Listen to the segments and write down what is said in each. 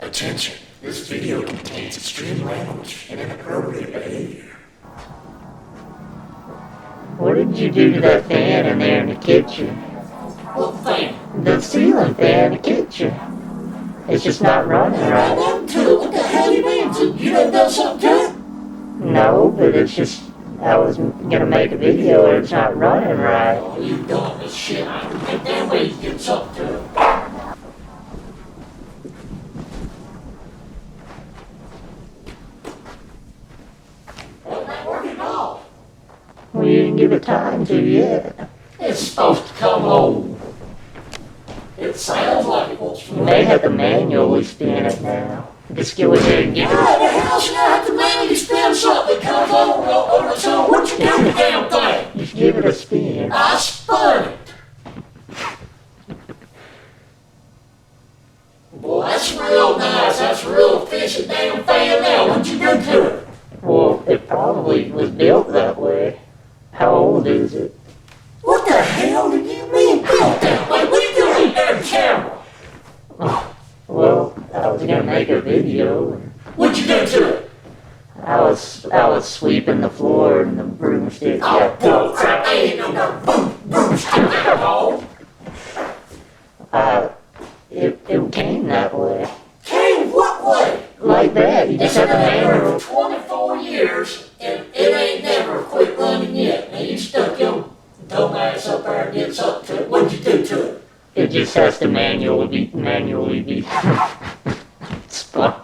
Attention, this video contains extreme language and inappropriate behavior. What did you do to that fan in there in the kitchen? What fan? The ceiling fan in the kitchen. It's just not running right. What the hell you mean? You done done something to it? No, but it's just, I was gonna make a video and it's not running right. Oh, you dumb as shit. I can think that way you get something to it. Well, not working at all. We didn't give it time to yet. It's supposed to come on. It sounds like it wants to. You may have to manually spin it now. Just go ahead and give it. How the hell should I have to manually spin something that comes on its own? What you do with the damn thing? Just give it a spin. I spun it. Boy, that's real nice. That's real efficient damn fan now. What'd you do to it? Well, it probably was built that way. How old is it? What the hell do you mean built that way? What are you doing in there, camera? Well, I was gonna make a video. What'd you do to it? I was sweeping the floor and the broomstick Oh, got bull crap. They ain't no broomstick at all. It came that way. Came what way? Like that. You just It's have to been there manually. for 24 years, and it ain't never quit running yet. Now you stuck your dumb ass up there and did something to it. What'd you do to it? It just has to manually be spun.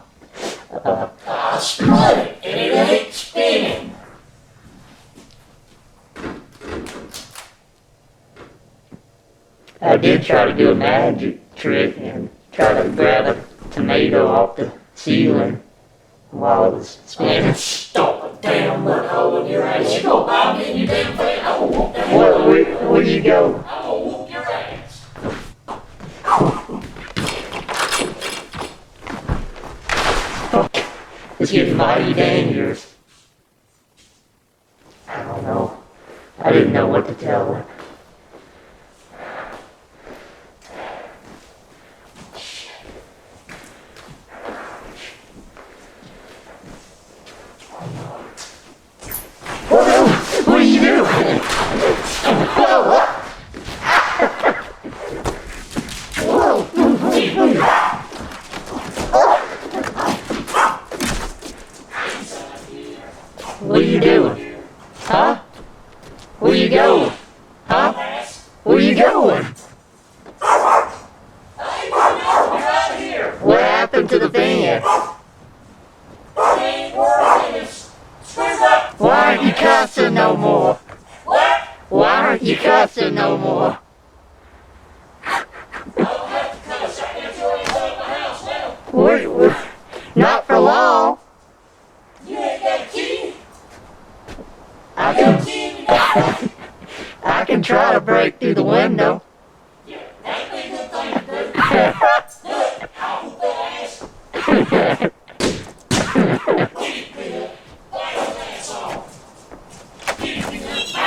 I spun it, and it ain't spinning. I did try to do a magic trick and try to grab a tomato off the ceiling while it was spinning. Stop a damn mud hole in your ass. You gonna buy me in your damn face? I will whoop that Where you go? I'm gonna whoop your ass. It's getting mighty dangerous. I don't know. I didn't know what to tell her. What are you doing? Whoa! What are you doing? Huh? Where you going? Huh? Where you going? Right here. What happened to the van? Ain't working. It's screwed up. Why aren't you cussing no more? What? Why aren't you cussing no more? I don't have to cuss. I can throw inside my house now. Not for long. You ain't got a key. I You got a can, key in your house. I can try to break through the window. Yeah, that'd be a good thing to do. Do it. I'll whoop that ass. Keep it. Blast that ass off. Keep it.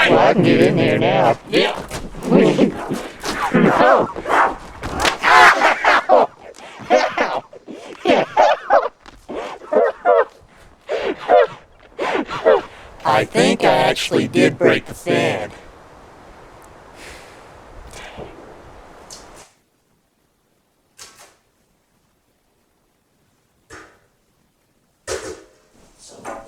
Well, I can get in there now. Yeah. No. Ow! Ow! I think I actually did break the fan. So